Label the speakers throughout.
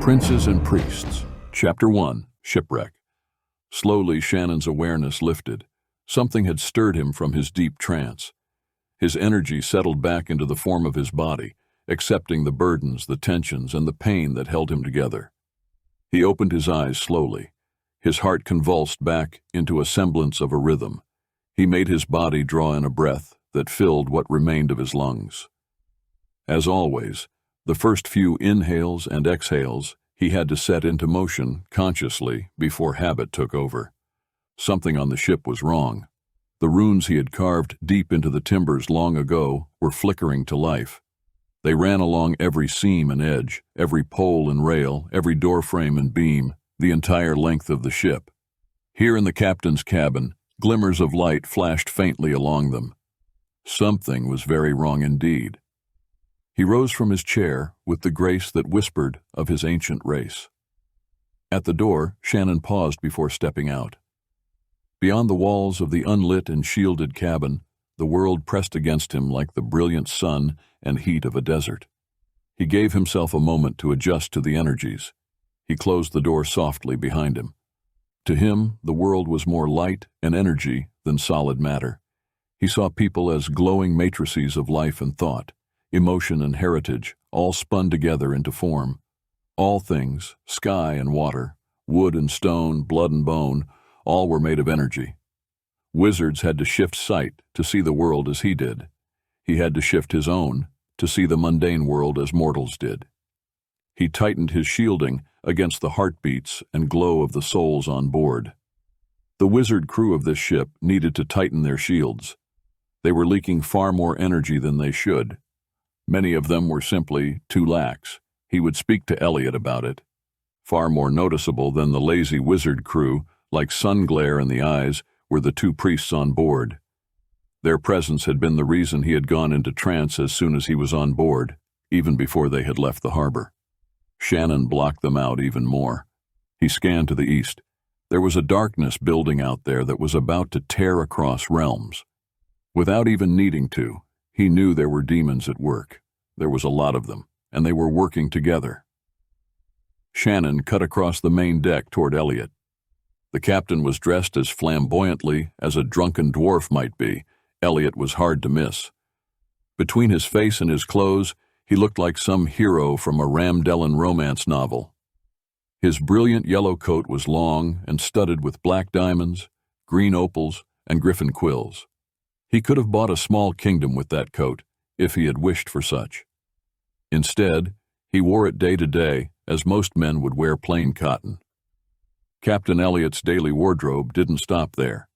Speaker 1: Princes and Priests, Chapter 1, Shipwreck. Slowly Shannon's awareness lifted. Something had stirred him from his deep trance. His energy settled back into the form of his body, accepting the burdens, the tensions, and the pain that held him together. He opened his eyes slowly. His heart convulsed back into a semblance of a rhythm. He made his body draw in a breath that filled what remained of his lungs. As always, the first few inhales and exhales he had to set into motion consciously before habit took over. Something on the ship was wrong. The runes he had carved deep into the timbers long ago were flickering to life. They ran along every seam and edge, every pole and rail, every doorframe and beam, the entire length of the ship. Here in the captain's cabin, glimmers of light flashed faintly along them. Something was very wrong indeed. He rose from his chair with the grace that whispered of his ancient race. At the door, Shannon paused before stepping out. Beyond the walls of the unlit and shielded cabin, the world pressed against him like the brilliant sun and heat of a desert. He gave himself a moment to adjust to the energies. He closed the door softly behind him. To him, the world was more light and energy than solid matter. He saw people as glowing matrices of life and thought, emotion and heritage, all spun together into form. All things, sky and water, wood and stone, blood and bone, all were made of energy. Wizards had to shift sight to see the world as he did. He had to shift his own to see the mundane world as mortals did. He tightened his shielding against the heartbeats and glow of the souls on board. The wizard crew of this ship needed to tighten their shields. They were leaking far more energy than they should. Many of them were simply too lax. He would speak to Elliot about it. Far more noticeable than the lazy wizard crew, like sun glare in the eyes, were the two priests on board. Their presence had been the reason he had gone into trance as soon as he was on board, even before they had left the harbor. Shannon blocked them out even more. He scanned to the east. There was a darkness building out there that was about to tear across realms. Without even needing to, he knew there were demons at work. There was a lot of them, and they were working together. Shannon cut across the main deck toward Elliot. The captain was dressed as flamboyantly as a drunken dwarf might be. Elliot was hard to miss. Between his face and his clothes, he looked like some hero from a Ramdellin romance novel. His brilliant yellow coat was long and studded with black diamonds, green opals, and griffin quills. He could have bought a small kingdom with that coat, if he had wished for such. Instead, he wore it day to day, as most men would wear plain cotton. Captain Elliot's daily wardrobe didn't stop there.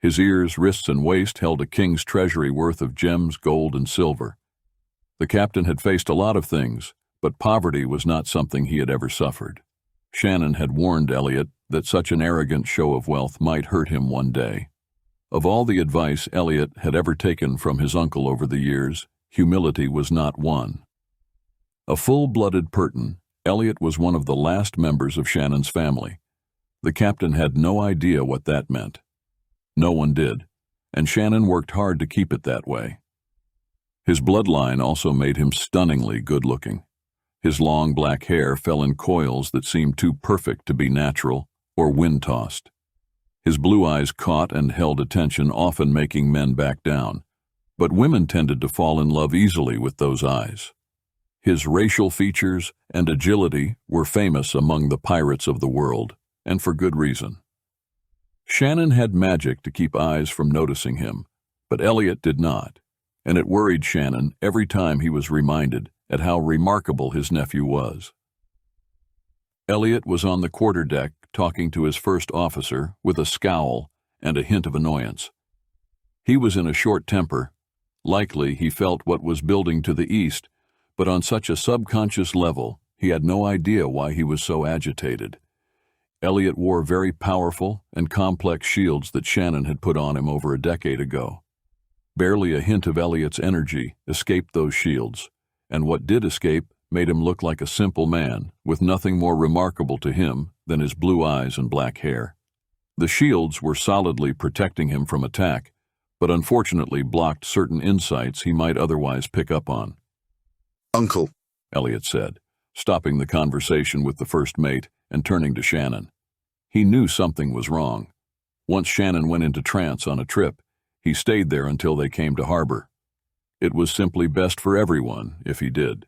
Speaker 1: His ears, wrists, and waist held a king's treasury worth of gems, gold, and silver. The captain had faced a lot of things, but poverty was not something he had ever suffered. Shannon had warned Elliot that such an arrogant show of wealth might hurt him one day. Of all the advice Elliot had ever taken from his uncle over the years, humility was not one. A full-blooded Purton, Elliot was one of the last members of Shannon's family. The captain had no idea what that meant. No one did, and Shannon worked hard to keep it that way. His bloodline also made him stunningly good-looking. His long black hair fell in coils that seemed too perfect to be natural or wind-tossed. His blue eyes caught and held attention, often making men back down. But women tended to fall in love easily with those eyes. His racial features and agility were famous among the pirates of the world, and for good reason. Shannon had magic to keep eyes from noticing him, but Elliot did not, and it worried Shannon every time he was reminded at how remarkable his nephew was. Elliot was on the quarterdeck talking to his first officer with a scowl and a hint of annoyance. He was in a short temper. Likely he felt what was building to the east, but on such a subconscious level, he had no idea why he was so agitated. Elliot wore very powerful and complex shields that Shannon had put on him over a decade ago. Barely a hint of Elliot's energy escaped those shields, and what did escape made him look like a simple man, with nothing more remarkable to him than his blue eyes and black hair. The shields were solidly protecting him from attack, but unfortunately blocked certain insights he might otherwise pick up on.
Speaker 2: "Uncle,"
Speaker 1: Elliot said. stopping the conversation with the first mate and turning to Shannon. He knew something was wrong. Once Shannon went into trance on a trip, he stayed there until they came to harbor. It was simply best for everyone if he did.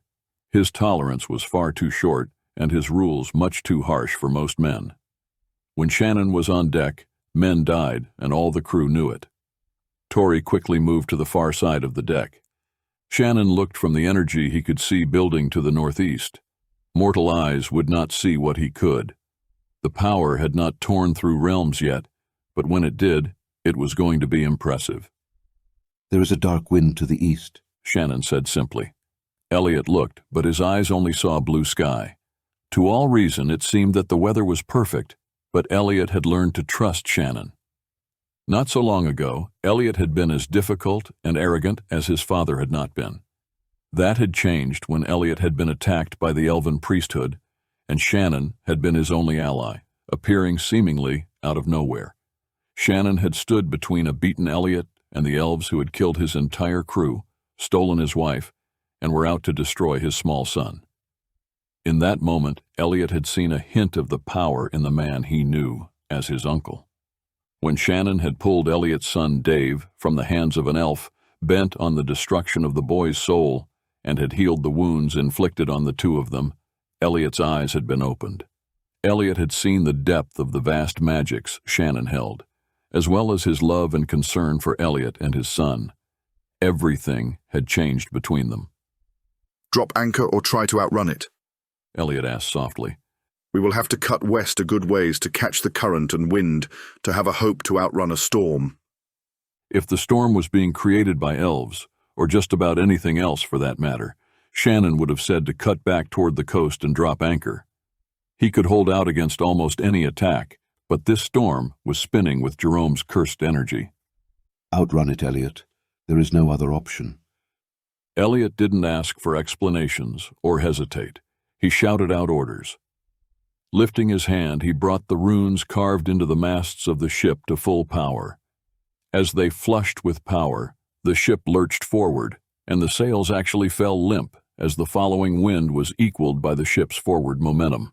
Speaker 1: His tolerance was far too short and his rules much too harsh for most men. When Shannon was on deck, men died and all the crew knew it. Tori quickly moved to the far side of the deck. Shannon looked from the energy he could see building to the northeast. Mortal eyes would not see what he could. The power had not torn through realms yet, but when it did, it was going to be impressive.
Speaker 2: "There is a dark wind to the east,"
Speaker 1: Shannon said simply. Elliot looked, but his eyes only saw blue sky. To all reason, it seemed that the weather was perfect, but Elliot had learned to trust Shannon. Not so long ago, Elliot had been as difficult and arrogant as his father had not been. That had changed when Elliot had been attacked by the elven priesthood, and Shannon had been his only ally, appearing seemingly out of nowhere. Shannon had stood between a beaten Elliot and the elves who had killed his entire crew, stolen his wife, and were out to destroy his small son. In that moment, Elliot had seen a hint of the power in the man he knew as his uncle. When Shannon had pulled Elliot's son Dave from the hands of an elf bent on the destruction of the boy's soul and had healed the wounds inflicted on the two of them, Elliot's eyes had been opened. Elliot had seen the depth of the vast magics Shannon held, as well as his love and concern for Elliot and his son. Everything had changed between them.
Speaker 3: "Drop anchor or try to outrun it?"
Speaker 1: Elliot asked softly.
Speaker 3: "We will have to cut west a good ways to catch the current and wind to have a hope to outrun a storm."
Speaker 1: If the storm was being created by elves, or just about anything else for that matter, Shannon would have said to cut back toward the coast and drop anchor. He could hold out against almost any attack, but this storm was spinning with Jerome's cursed energy.
Speaker 2: "Outrun it, Elliot. There is no other option."
Speaker 1: Elliot didn't ask for explanations or hesitate. He shouted out orders. Lifting his hand, he brought the runes carved into the masts of the ship to full power. As they flushed with power, the ship lurched forward, and the sails actually fell limp as the following wind was equaled by the ship's forward momentum.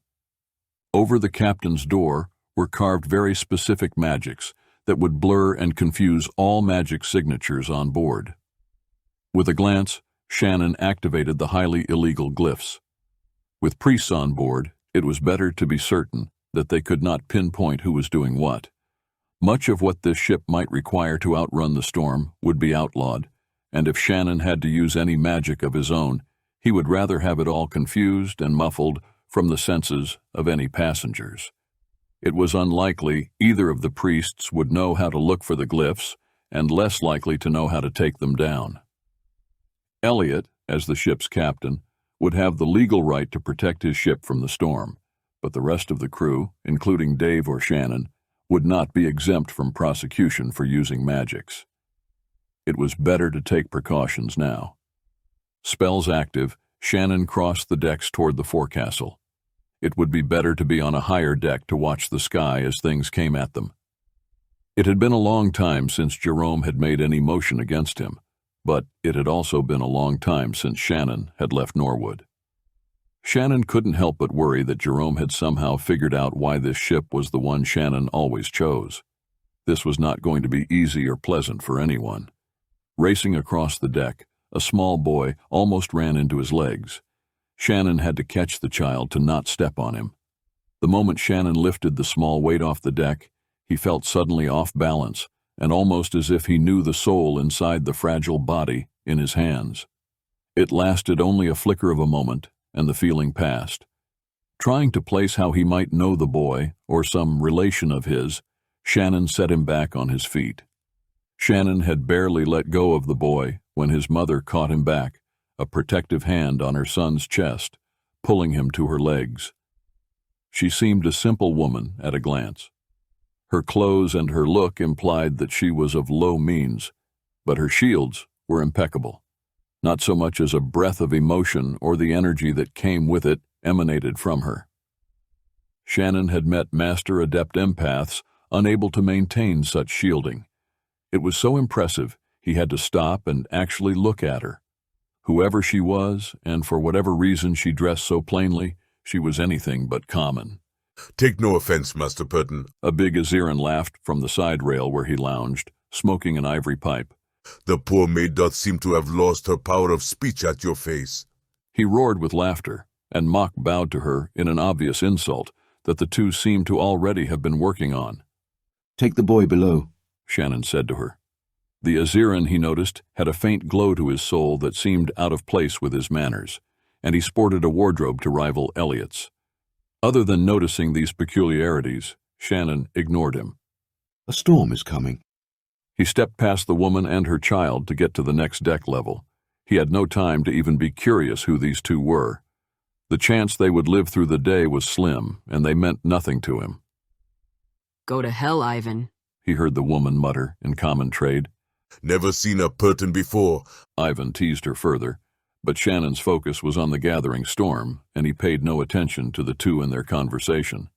Speaker 1: Over the captain's door were carved very specific magics that would blur and confuse all magic signatures on board. With a glance, Shannon activated the highly illegal glyphs. With priests on board, it was better to be certain that they could not pinpoint who was doing what. Much of what this ship might require to outrun the storm would be outlawed, and if Shannon had to use any magic of his own, he would rather have it all confused and muffled from the senses of any passengers. It was unlikely either of the priests would know how to look for the glyphs, and less likely to know how to take them down. Elliot, as the ship's captain, would have the legal right to protect his ship from the storm, but the rest of the crew, including Dave or Shannon, would not be exempt from prosecution for using magics. It was better to take precautions now. Spells active, Shannon crossed the decks toward the forecastle. It would be better to be on a higher deck to watch the sky as things came at them. It had been a long time since Jerome had made any motion against him, but it had also been a long time since Shannon had left Norwood. Shannon couldn't help but worry that Jerome had somehow figured out why this ship was the one Shannon always chose. This was not going to be easy or pleasant for anyone. Racing across the deck, a small boy almost ran into his legs. Shannon had to catch the child to not step on him. The moment Shannon lifted the small weight off the deck, he felt suddenly off balance, and almost as if he knew the soul inside the fragile body in his hands. It lasted only a flicker of a moment, and the feeling passed. Trying to place how he might know the boy, or some relation of his, Shannon set him back on his feet. Shannon had barely let go of the boy when his mother caught him back, a protective hand on her son's chest, pulling him to her legs. She seemed a simple woman at a glance. Her clothes and her look implied that she was of low means, but her shields were impeccable. Not so much as a breath of emotion or the energy that came with it emanated from her. Shannon had met master adept empaths unable to maintain such shielding. It was so impressive he had to stop and actually look at her. Whoever she was, and for whatever reason she dressed so plainly, she was anything but common.
Speaker 4: Take no offense, Master Purton.
Speaker 1: A big Aziran laughed from the side rail where he lounged, smoking an ivory pipe.
Speaker 4: The poor maid doth seem to have lost her power of speech at your face.
Speaker 1: He roared with laughter, and Mock bowed to her in an obvious insult that the two seemed to already have been working on.
Speaker 2: Take the boy below,
Speaker 1: Shannon said to her. The Aziran, he noticed, had a faint glow to his soul that seemed out of place with his manners, and he sported a wardrobe to rival Elliot's. Other than noticing these peculiarities, Shannon ignored him.
Speaker 2: A storm is coming.
Speaker 1: He stepped past the woman and her child to get to the next deck level. He had no time to even be curious who these two were. The chance they would live through the day was slim, and they meant nothing to him.
Speaker 5: Go to hell, Ivan,
Speaker 1: he heard the woman mutter in common trade.
Speaker 4: Never seen a Purton before.
Speaker 1: Ivan teased her further, but Shannon's focus was on the gathering storm, and he paid no attention to the two in their conversation.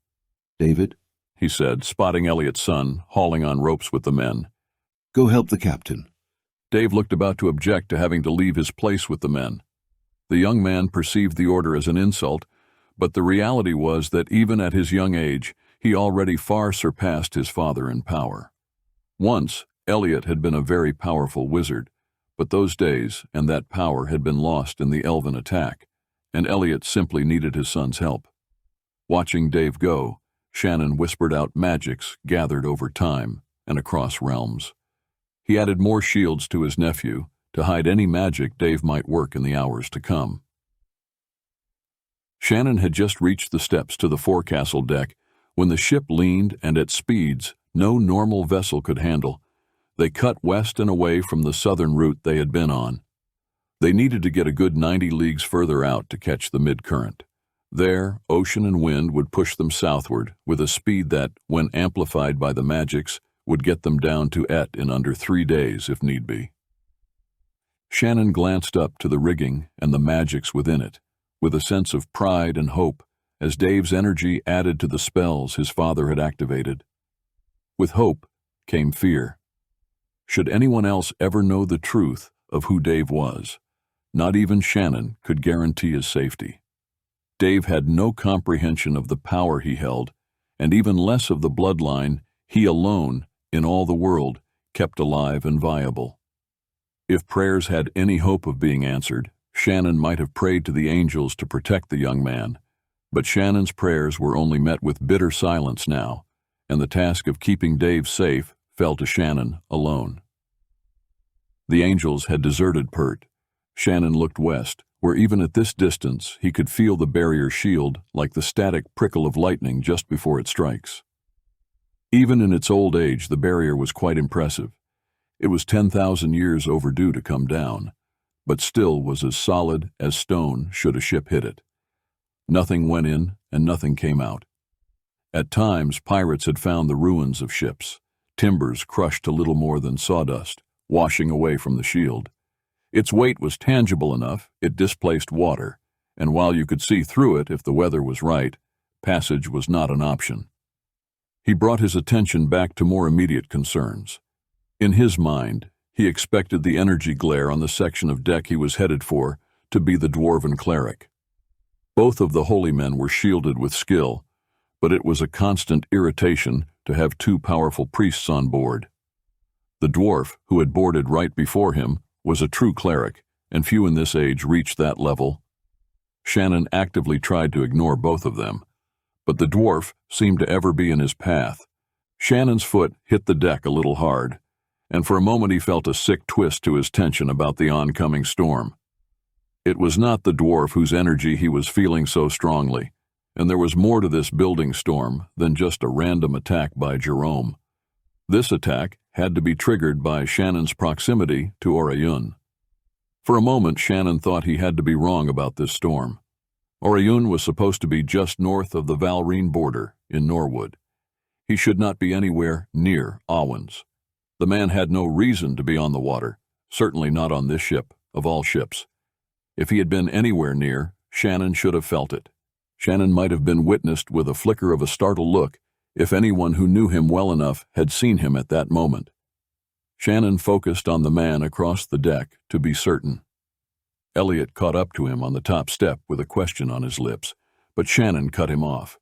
Speaker 2: David,
Speaker 1: He said, spotting Elliot's son, hauling on ropes with the men.
Speaker 2: go help the captain.
Speaker 1: Dave looked about to object to having to leave his place with the men. The young man perceived the order as an insult, but the reality was that even at his young age, he already far surpassed his father in power. Once, Elliot had been a very powerful wizard, but those days and that power had been lost in the elven attack, and Elliot simply needed his son's help. Watching Dave go, Shannon whispered out magics gathered over time and across realms. He added more shields to his nephew to hide any magic Dave might work in the hours to come. Shannon had just reached the steps to the forecastle deck when the ship leaned, and at speeds no normal vessel could handle, they cut west and away from the southern route they had been on. They needed to get a good 90 leagues further out to catch the mid-current. There, ocean and wind would push them southward with a speed that, when amplified by the magics, would get them down to Et in under 3 days if need be. Shannon glanced up to the rigging and the magics within it, with a sense of pride and hope as Dave's energy added to the spells his father had activated. With hope came fear. Should anyone else ever know the truth of who Dave was, not even Shannon could guarantee his safety. Dave had no comprehension of the power he held, and even less of the bloodline he alone, in all the world, kept alive and viable. If prayers had any hope of being answered, Shannon might have prayed to the angels to protect the young man, but Shannon's prayers were only met with bitter silence now, and the task of keeping Dave safe fell to Shannon alone. The angels had deserted Pert. Shannon looked west, where even at this distance he could feel the barrier shield like the static prickle of lightning just before it strikes. Even in its old age, the barrier was quite impressive. It was 10,000 years overdue to come down, but still was as solid as stone should a ship hit it. Nothing went in and nothing came out. At times, pirates had found the ruins of ships, timbers crushed to little more than sawdust, washing away from the shield. Its weight was tangible enough, it displaced water, and while you could see through it if the weather was right, passage was not an option. He brought his attention back to more immediate concerns. In his mind, he expected the energy glare on the section of deck he was headed for to be the dwarven cleric. Both of the holy men were shielded with skill, but it was a constant irritation to have two powerful priests on board. The dwarf, who had boarded right before him, was a true cleric, and few in this age reached that level. Shannon actively tried to ignore both of them, but the dwarf seemed to ever be in his path. Shannon's foot hit the deck a little hard, and for a moment he felt a sick twist to his tension about the oncoming storm. It was not the dwarf whose energy he was feeling so strongly, and there was more to this building storm than just a random attack by Jerome. This attack had to be triggered by Shannon's proximity to Oirion. For a moment, Shannon thought he had to be wrong about this storm. Oirion was supposed to be just north of the Valrine border in Norwood. He should not be anywhere near Owens. The man had no reason to be on the water, certainly not on this ship, of all ships. If he had been anywhere near, Shannon should have felt it. Shannon might have been witnessed with a flicker of a startled look if anyone who knew him well enough had seen him at that moment. Shannon focused on the man across the deck to be certain. Elliot caught up to him on the top step with a question on his lips, but Shannon cut him off.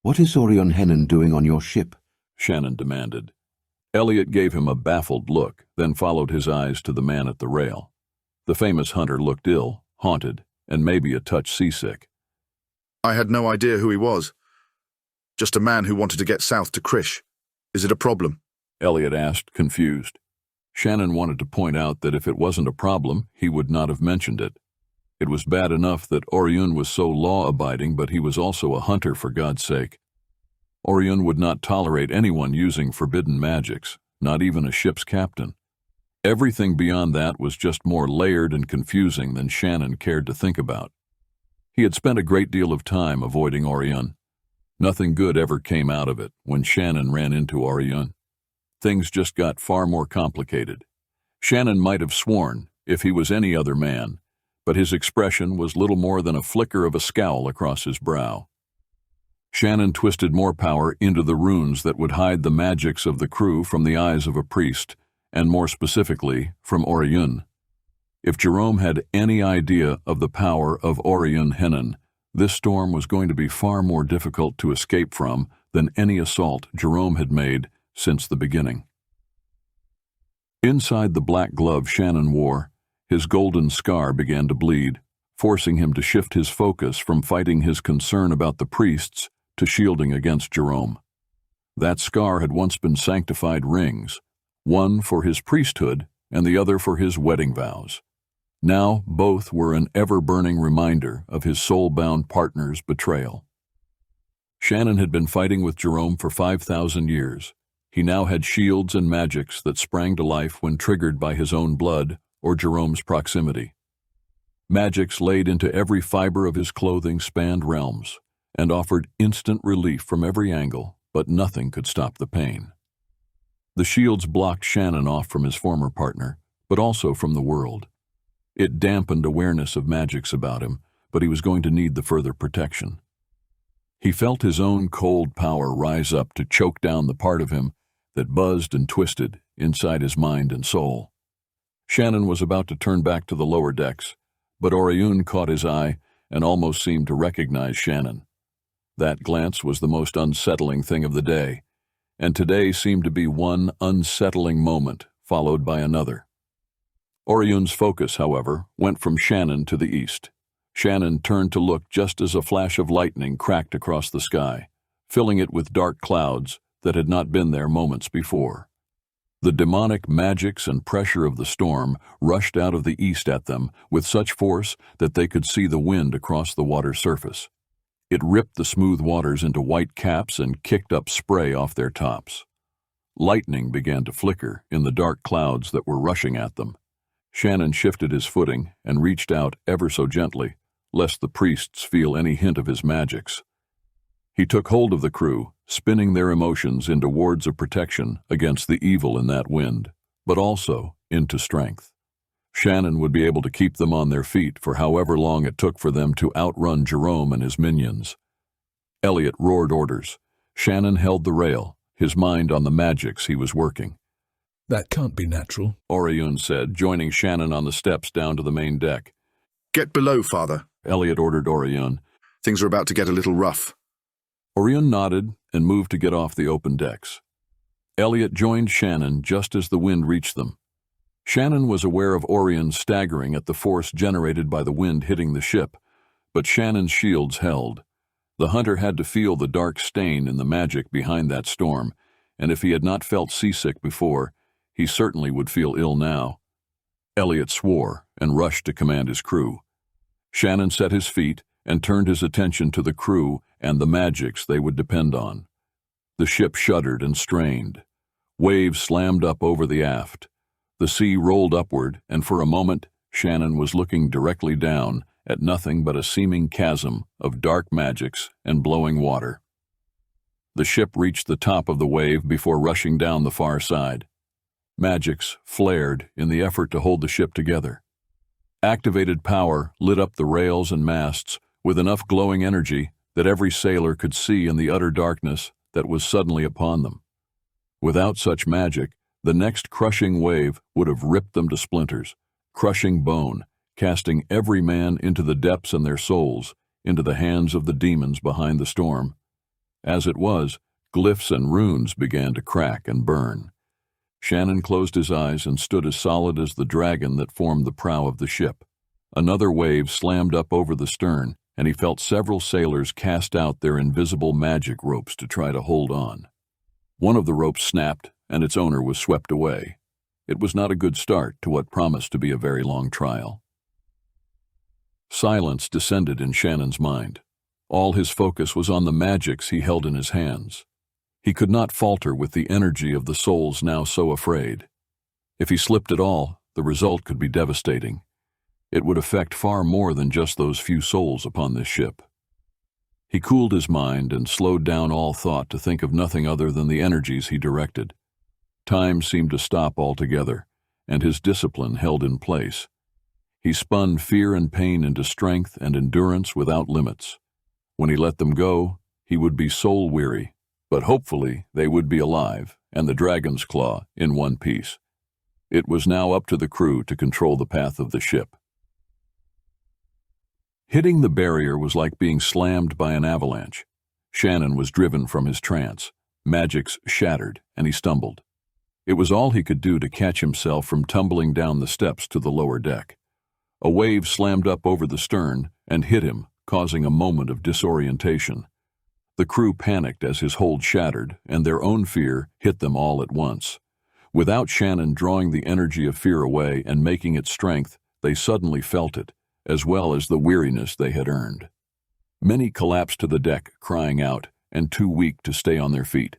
Speaker 2: What is ShaHaNon doing on your ship?
Speaker 1: Shannon demanded. Elliot gave him a baffled look, then followed his eyes to the man at the rail. The famous hunter looked ill, haunted, and maybe a touch seasick.
Speaker 3: I had no idea who he was. Just a man who wanted to get south to Krish. Is it a problem?
Speaker 1: Elliot asked, confused. Shannon wanted to point out that if it wasn't a problem, he would not have mentioned it. It was bad enough that Oirion was so law-abiding, but he was also a hunter, for God's sake. Oirion would not tolerate anyone using forbidden magics, not even a ship's captain. Everything beyond that was just more layered and confusing than Shannon cared to think about. He had spent a great deal of time avoiding Oirion. Nothing good ever came out of it when Shannon ran into Oirion. Things just got far more complicated. Shannon might have sworn, if he was any other man, but his expression was little more than a flicker of a scowl across his brow. Shannon twisted more power into the runes that would hide the magics of the crew from the eyes of a priest, and more specifically, from Oirion. If Jerome had any idea of the power of ShaHaNon, this storm was going to be far more difficult to escape from than any assault Jerome had made since the beginning. Inside the black glove Shannon wore, his golden scar began to bleed, forcing him to shift his focus from fighting his concern about the priests to shielding against Jerome. That scar had once been sanctified rings, one for his priesthood and the other for his wedding vows. Now both were an ever-burning reminder of his soul-bound partner's betrayal. Shannon had been fighting with Jerome for 5,000 years. He now had shields and magics that sprang to life when triggered by his own blood or Jerome's proximity. Magics laid into every fiber of his clothing spanned realms and offered instant relief from every angle, but nothing could stop the pain. The shields blocked Shannon off from his former partner, but also from the world. It dampened awareness of magics about him, but he was going to need the further protection. He felt his own cold power rise up to choke down the part of him that buzzed and twisted inside his mind and soul. Shannon was about to turn back to the lower decks, but Oirion caught his eye and almost seemed to recognize Shannon. That glance was the most unsettling thing of the day, and today seemed to be one unsettling moment followed by another. Orion's focus, however, went from Shannon to the east. Shannon turned to look just as a flash of lightning cracked across the sky, filling it with dark clouds that had not been there moments before. The demonic magics and pressure of the storm rushed out of the east at them with such force that they could see the wind across the water's surface. It ripped the smooth waters into white caps and kicked up spray off their tops. Lightning began to flicker in the dark clouds that were rushing at them. Shannon shifted his footing and reached out ever so gently, lest the priests feel any hint of his magics. He took hold of the crew, spinning their emotions into wards of protection against the evil in that wind, but also into strength. Shannon would be able to keep them on their feet for however long it took for them to outrun Jerome and his minions. Elliot roared orders. Shannon held the rail, his mind on the magics he was working.
Speaker 6: "That can't be natural,"
Speaker 1: Oirion said, joining Shannon on the steps down to the main deck.
Speaker 3: Get below, Father,
Speaker 1: Elliot ordered Oirion.
Speaker 3: Things are about to get a little rough.
Speaker 1: Oirion nodded and moved to get off the open decks. Elliot joined Shannon just as the wind reached them. Shannon was aware of Oirion staggering at the force generated by the wind hitting the ship, but Shannon's shields held. The hunter had to feel the dark stain in the magic behind that storm, and if he had not felt seasick before, he certainly would feel ill now. Elliot swore and rushed to command his crew. Shannon set his feet and turned his attention to the crew and the magics they would depend on. The ship shuddered and strained. Waves slammed up over the aft. The sea rolled upward, and for a moment, Shannon was looking directly down at nothing but a seeming chasm of dark magics and blowing water. The ship reached the top of the wave before rushing down the far side. Magics flared in the effort to hold the ship together. Activated power lit up the rails and masts with enough glowing energy that every sailor could see in the utter darkness that was suddenly upon them. Without such magic, the next crushing wave would have ripped them to splinters, crushing bone, casting every man into the depths and their souls, into the hands of the demons behind the storm. As it was, glyphs and runes began to crack and burn. Shannon closed his eyes and stood as solid as the dragon that formed the prow of the ship. Another wave slammed up over the stern, and he felt several sailors cast out their invisible magic ropes to try to hold on. One of the ropes snapped, and its owner was swept away. It was not a good start to what promised to be a very long trial. Silence descended in Shannon's mind. All his focus was on the magics he held in his hands. He could not falter with the energy of the souls now so afraid. If he slipped at all, the result could be devastating. It would affect far more than just those few souls upon this ship. He cooled his mind and slowed down all thought to think of nothing other than the energies he directed. Time seemed to stop altogether, and his discipline held in place. He spun fear and pain into strength and endurance without limits. When he let them go, he would be soul-weary, but hopefully they would be alive, and the dragon's claw in one piece. It was now up to the crew to control the path of the ship. Hitting the barrier was like being slammed by an avalanche. Shannon was driven from his trance. Magics shattered, and he stumbled. It was all he could do to catch himself from tumbling down the steps to the lower deck. A wave slammed up over the stern and hit him, causing a moment of disorientation. The crew panicked as his hold shattered, and their own fear hit them all at once. Without Shannon drawing the energy of fear away and making it strength, they suddenly felt it, as well as the weariness they had earned. Many collapsed to the deck, crying out, and too weak to stay on their feet.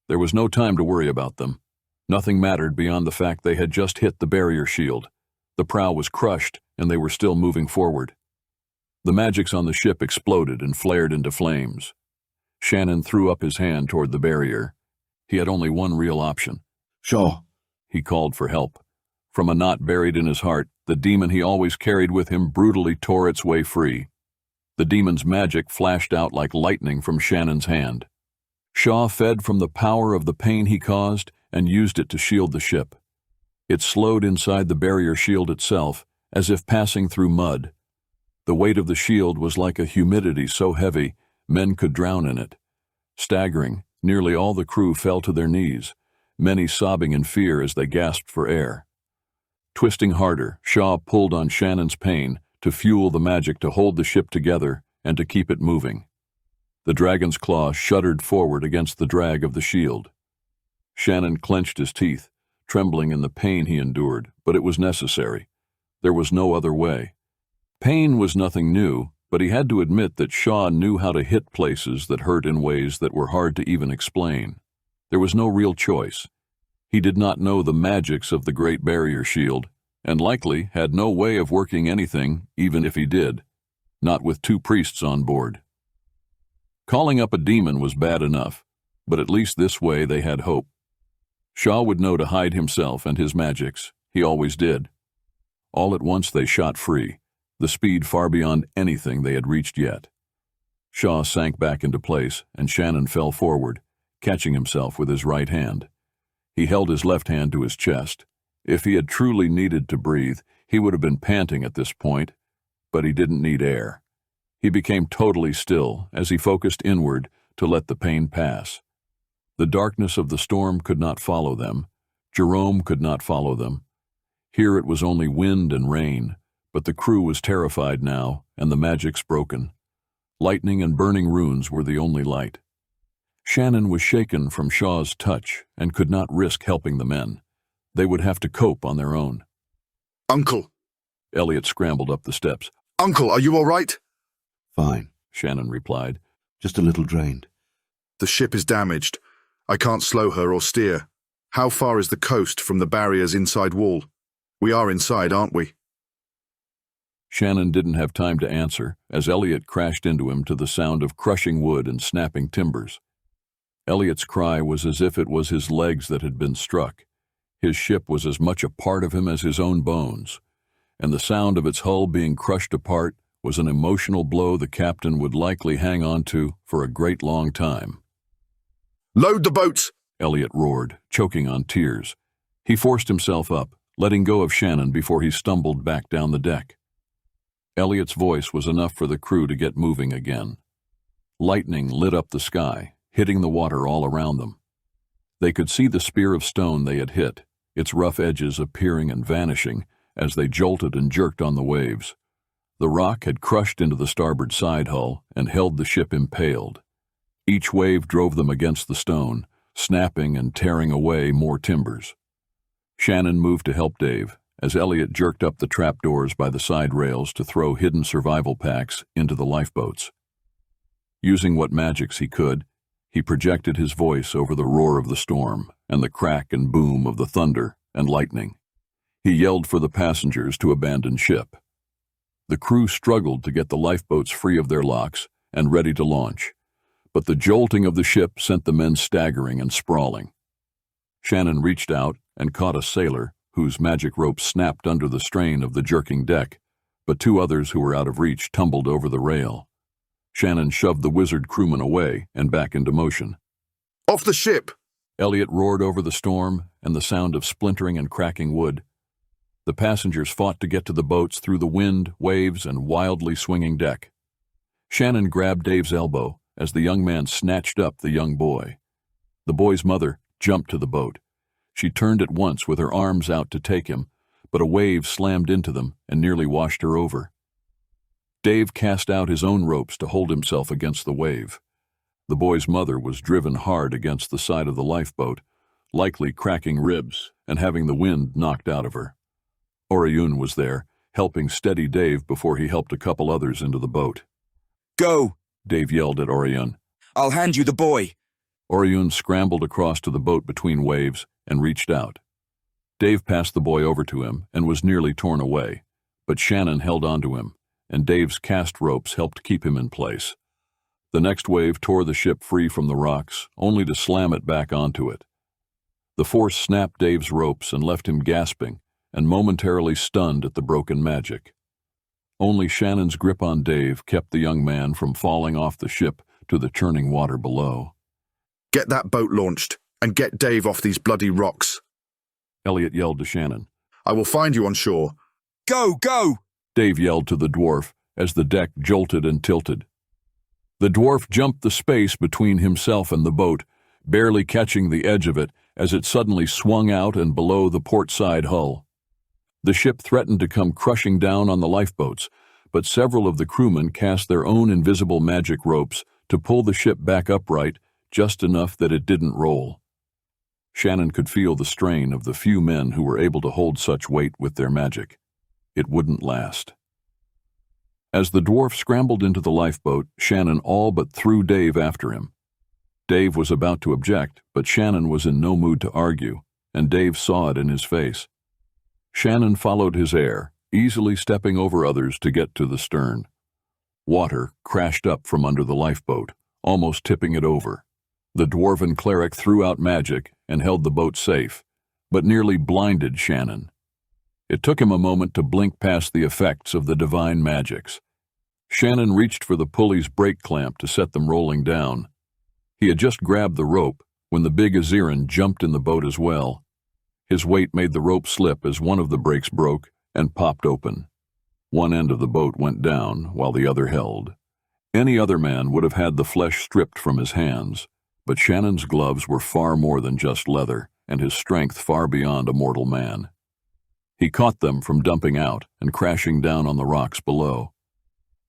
Speaker 1: There was no time to worry about them. Nothing mattered beyond the fact they had just hit the barrier shield. The prow was crushed, and they were still moving forward. The magics on the ship exploded and flared into flames. Shannon threw up his hand toward the barrier. He had only one real option.
Speaker 2: Shaw!
Speaker 1: He called for help. From a knot buried in his heart, the demon he always carried with him brutally tore its way free. The demon's magic flashed out like lightning from Shannon's hand. Shaw fed from the power of the pain he caused and used it to shield the ship. It slowed inside the barrier shield itself, as if passing through mud. The weight of the shield was like a humidity so heavy men could drown in it. Staggering, nearly all the crew fell to their knees, many sobbing in fear as they gasped for air. Twisting harder, Shaw pulled on Shannon's pain to fuel the magic to hold the ship together and to keep it moving. The dragon's claw shuddered forward against the drag of the shield. Shannon clenched his teeth, trembling in the pain he endured, but it was necessary. There was no other way. Pain was nothing new, but he had to admit that Shaw knew how to hit places that hurt in ways that were hard to even explain. There was no real choice. He did not know the magics of the Great Barrier Shield, and likely had no way of working anything, even if he did. Not with two priests on board. Calling up a demon was bad enough, but at least this way they had hope. Shaw would know to hide himself and his magics. He always did. All at once they shot free, the speed far beyond anything they had reached yet. Shaw sank back into place, and Shannon fell forward, catching himself with his right hand. He held his left hand to his chest. If he had truly needed to breathe, he would have been panting at this point, but he didn't need air. He became totally still as he focused inward to let the pain pass. The darkness of the storm could not follow them. Jerome could not follow them. Here it was only wind and rain, but the crew was terrified now, and the magics broken. Lightning and burning runes were the only light. Shannon was shaken from Shaw's touch and could not risk helping the men. They would have to cope on their own.
Speaker 3: Uncle!
Speaker 1: Elliot scrambled up the steps.
Speaker 3: Uncle, are you all right?
Speaker 2: Fine.
Speaker 1: Shannon replied.
Speaker 2: Just a little drained.
Speaker 3: The ship is damaged. I can't slow her or steer. How far is the coast from the barrier's inside wall? We are inside, aren't we?
Speaker 1: Shannon didn't have time to answer, as Elliot crashed into him to the sound of crushing wood and snapping timbers. Elliot's cry was as if it was his legs that had been struck. His ship was as much a part of him as his own bones, and the sound of its hull being crushed apart was an emotional blow the captain would likely hang on to for a great long time.
Speaker 3: Load the boats!
Speaker 1: Elliot roared, choking on tears. He forced himself up, letting go of Shannon before he stumbled back down the deck. Elliot's voice was enough for the crew to get moving again. Lightning lit up the sky, hitting the water all around them. They could see the spear of stone they had hit, its rough edges appearing and vanishing as they jolted and jerked on the waves. The rock had crushed into the starboard side hull and held the ship impaled. Each wave drove them against the stone, snapping and tearing away more timbers. Shannon moved to help Dave, as Elliot jerked up the trapdoors by the side rails to throw hidden survival packs into the lifeboats. Using what magics he could, he projected his voice over the roar of the storm and the crack and boom of the thunder and lightning. He yelled for the passengers to abandon ship. The crew struggled to get the lifeboats free of their locks and ready to launch, but the jolting of the ship sent the men staggering and sprawling. Shannon reached out and caught a sailor whose magic rope snapped under the strain of the jerking deck, but two others who were out of reach tumbled over the rail. Shannon shoved the wizard crewman away and back into motion.
Speaker 3: Off the ship!
Speaker 1: Elliot roared over the storm and the sound of splintering and cracking wood. The passengers fought to get to the boats through the wind, waves, and wildly swinging deck. Shannon grabbed Dave's elbow as the young man snatched up the young boy. The boy's mother jumped to the boat. She turned at once with her arms out to take him, but a wave slammed into them and nearly washed her over. Dave cast out his own ropes to hold himself against the wave. The boy's mother was driven hard against the side of the lifeboat, likely cracking ribs and having the wind knocked out of her. Oirion was there, helping steady Dave before he helped a couple others into the boat.
Speaker 7: Go!
Speaker 1: Dave yelled at Oirion.
Speaker 7: I'll hand you the boy.
Speaker 1: Oirion scrambled across to the boat between waves and reached out. Dave passed the boy over to him and was nearly torn away, but Shannon held onto him, and Dave's cast ropes helped keep him in place. The next wave tore the ship free from the rocks, only to slam it back onto it. The force snapped Dave's ropes and left him gasping and momentarily stunned at the broken magic. Only Shannon's grip on Dave kept the young man from falling off the ship to the churning water below.
Speaker 3: Get that boat launched, and get Dave off these bloody rocks.
Speaker 1: Elliot yelled to Shannon.
Speaker 3: I will find you on shore.
Speaker 7: Go, go!
Speaker 1: Dave yelled to the dwarf as the deck jolted and tilted. The dwarf jumped the space between himself and the boat, barely catching the edge of it as it suddenly swung out and below the port side hull. The ship threatened to come crushing down on the lifeboats, but several of the crewmen cast their own invisible magic ropes to pull the ship back upright just enough that it didn't roll. Shannon could feel the strain of the few men who were able to hold such weight with their magic. It wouldn't last. As the dwarf scrambled into the lifeboat, Shannon all but threw Dave after him. Dave was about to object, but Shannon was in no mood to argue, and Dave saw it in his face. Shannon followed his heir, easily stepping over others to get to the stern. Water crashed up from under the lifeboat, almost tipping it over. The dwarven cleric threw out magic and held the boat safe, but nearly blinded Shannon. It took him a moment to blink past the effects of the divine magics. Shannon reached for the pulley's brake clamp to set them rolling down. He had just grabbed the rope when the big Oirion jumped in the boat as well. His weight made the rope slip as one of the brakes broke and popped open. One end of the boat went down while the other held. Any other man would have had the flesh stripped from his hands, but Shannon's gloves were far more than just leather, and his strength far beyond a mortal man. He caught them from dumping out and crashing down on the rocks below.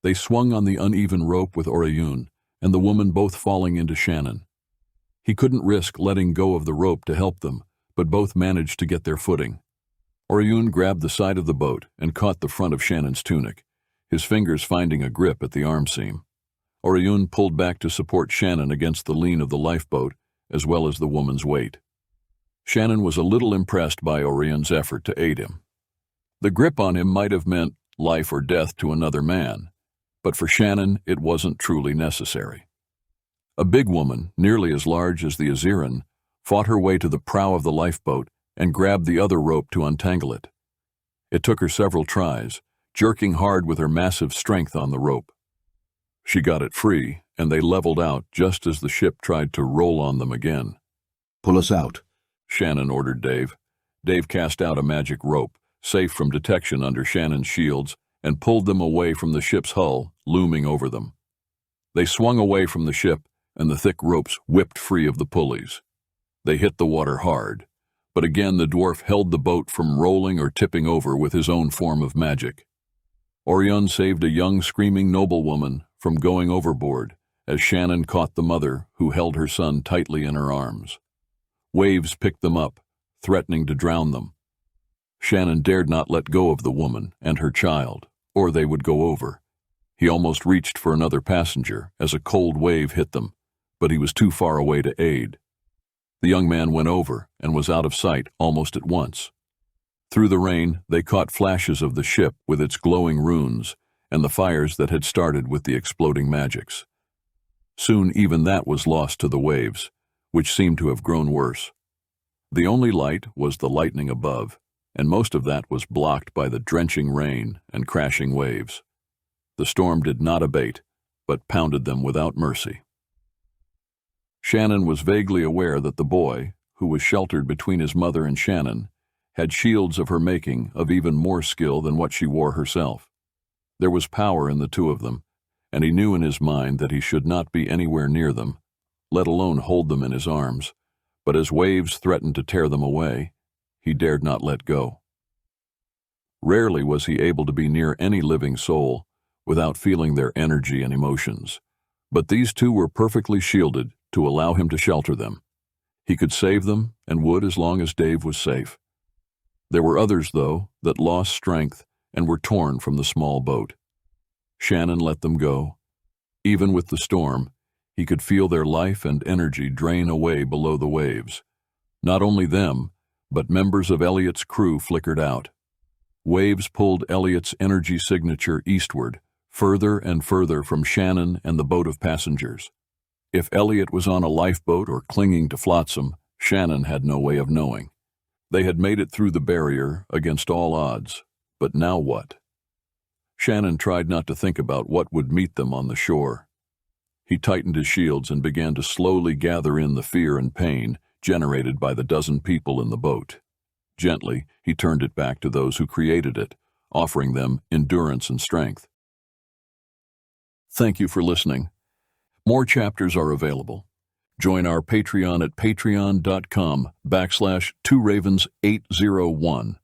Speaker 1: They swung on the uneven rope with Oirion and the woman both falling into Shannon. He couldn't risk letting go of the rope to help them, but both managed to get their footing. Oirion grabbed the side of the boat and caught the front of Shannon's tunic, his fingers finding a grip at the arm seam. Oirion pulled back to support Shannon against the lean of the lifeboat, as well as the woman's weight. Shannon was a little impressed by Orion's effort to aid him. The grip on him might have meant life or death to another man, but for Shannon it wasn't truly necessary. A big woman, nearly as large as the Oirion, fought her way to the prow of the lifeboat and grabbed the other rope to untangle it. It took her several tries, jerking hard with her massive strength on the rope. She got it free, and they leveled out just as the ship tried to roll on them again.
Speaker 2: Pull us out.
Speaker 1: Shannon ordered Dave. Dave cast out a magic rope, safe from detection under Shannon's shields, and pulled them away from the ship's hull, looming over them. They swung away from the ship, and the thick ropes whipped free of the pulleys. They hit the water hard, but again the dwarf held the boat from rolling or tipping over with his own form of magic. Oirion saved a young screaming noblewoman from going overboard as Shannon caught the mother who held her son tightly in her arms. Waves picked them up, threatening to drown them. Shannon dared not let go of the woman and her child, or they would go over. He almost reached for another passenger as a cold wave hit them, but he was too far away to aid. The young man went over and was out of sight almost at once. Through the rain, they caught flashes of the ship with its glowing runes and the fires that had started with the exploding magics. Soon even that was lost to the waves, which seemed to have grown worse. The only light was the lightning above, and most of that was blocked by the drenching rain and crashing waves. The storm did not abate, but pounded them without mercy. Shannon was vaguely aware that the boy, who was sheltered between his mother and Shannon, had shields of her making of even more skill than what she wore herself. There was power in the two of them, and he knew in his mind that he should not be anywhere near them, let alone hold them in his arms, but as waves threatened to tear them away, he dared not let go. Rarely was he able to be near any living soul without feeling their energy and emotions, but these two were perfectly shielded to allow him to shelter them. He could save them and would as long as Dave was safe. There were others, though, that lost strength and were torn from the small boat. Shannon let them go. Even with the storm, he could feel their life and energy drain away below the waves. Not only them, but members of Elliot's crew flickered out. Waves pulled Elliot's energy signature eastward, further and further from Shannon and the boat of passengers. If Elliot was on a lifeboat or clinging to flotsam, Shannon had no way of knowing. They had made it through the barrier against all odds, but now what? Shannon tried not to think about what would meet them on the shore. He tightened his shields and began to slowly gather in the fear and pain generated by the dozen people in the boat. Gently, he turned it back to those who created it, offering them endurance and strength. Thank you for listening. More chapters are available. Join our Patreon at patreon.com/2ravens801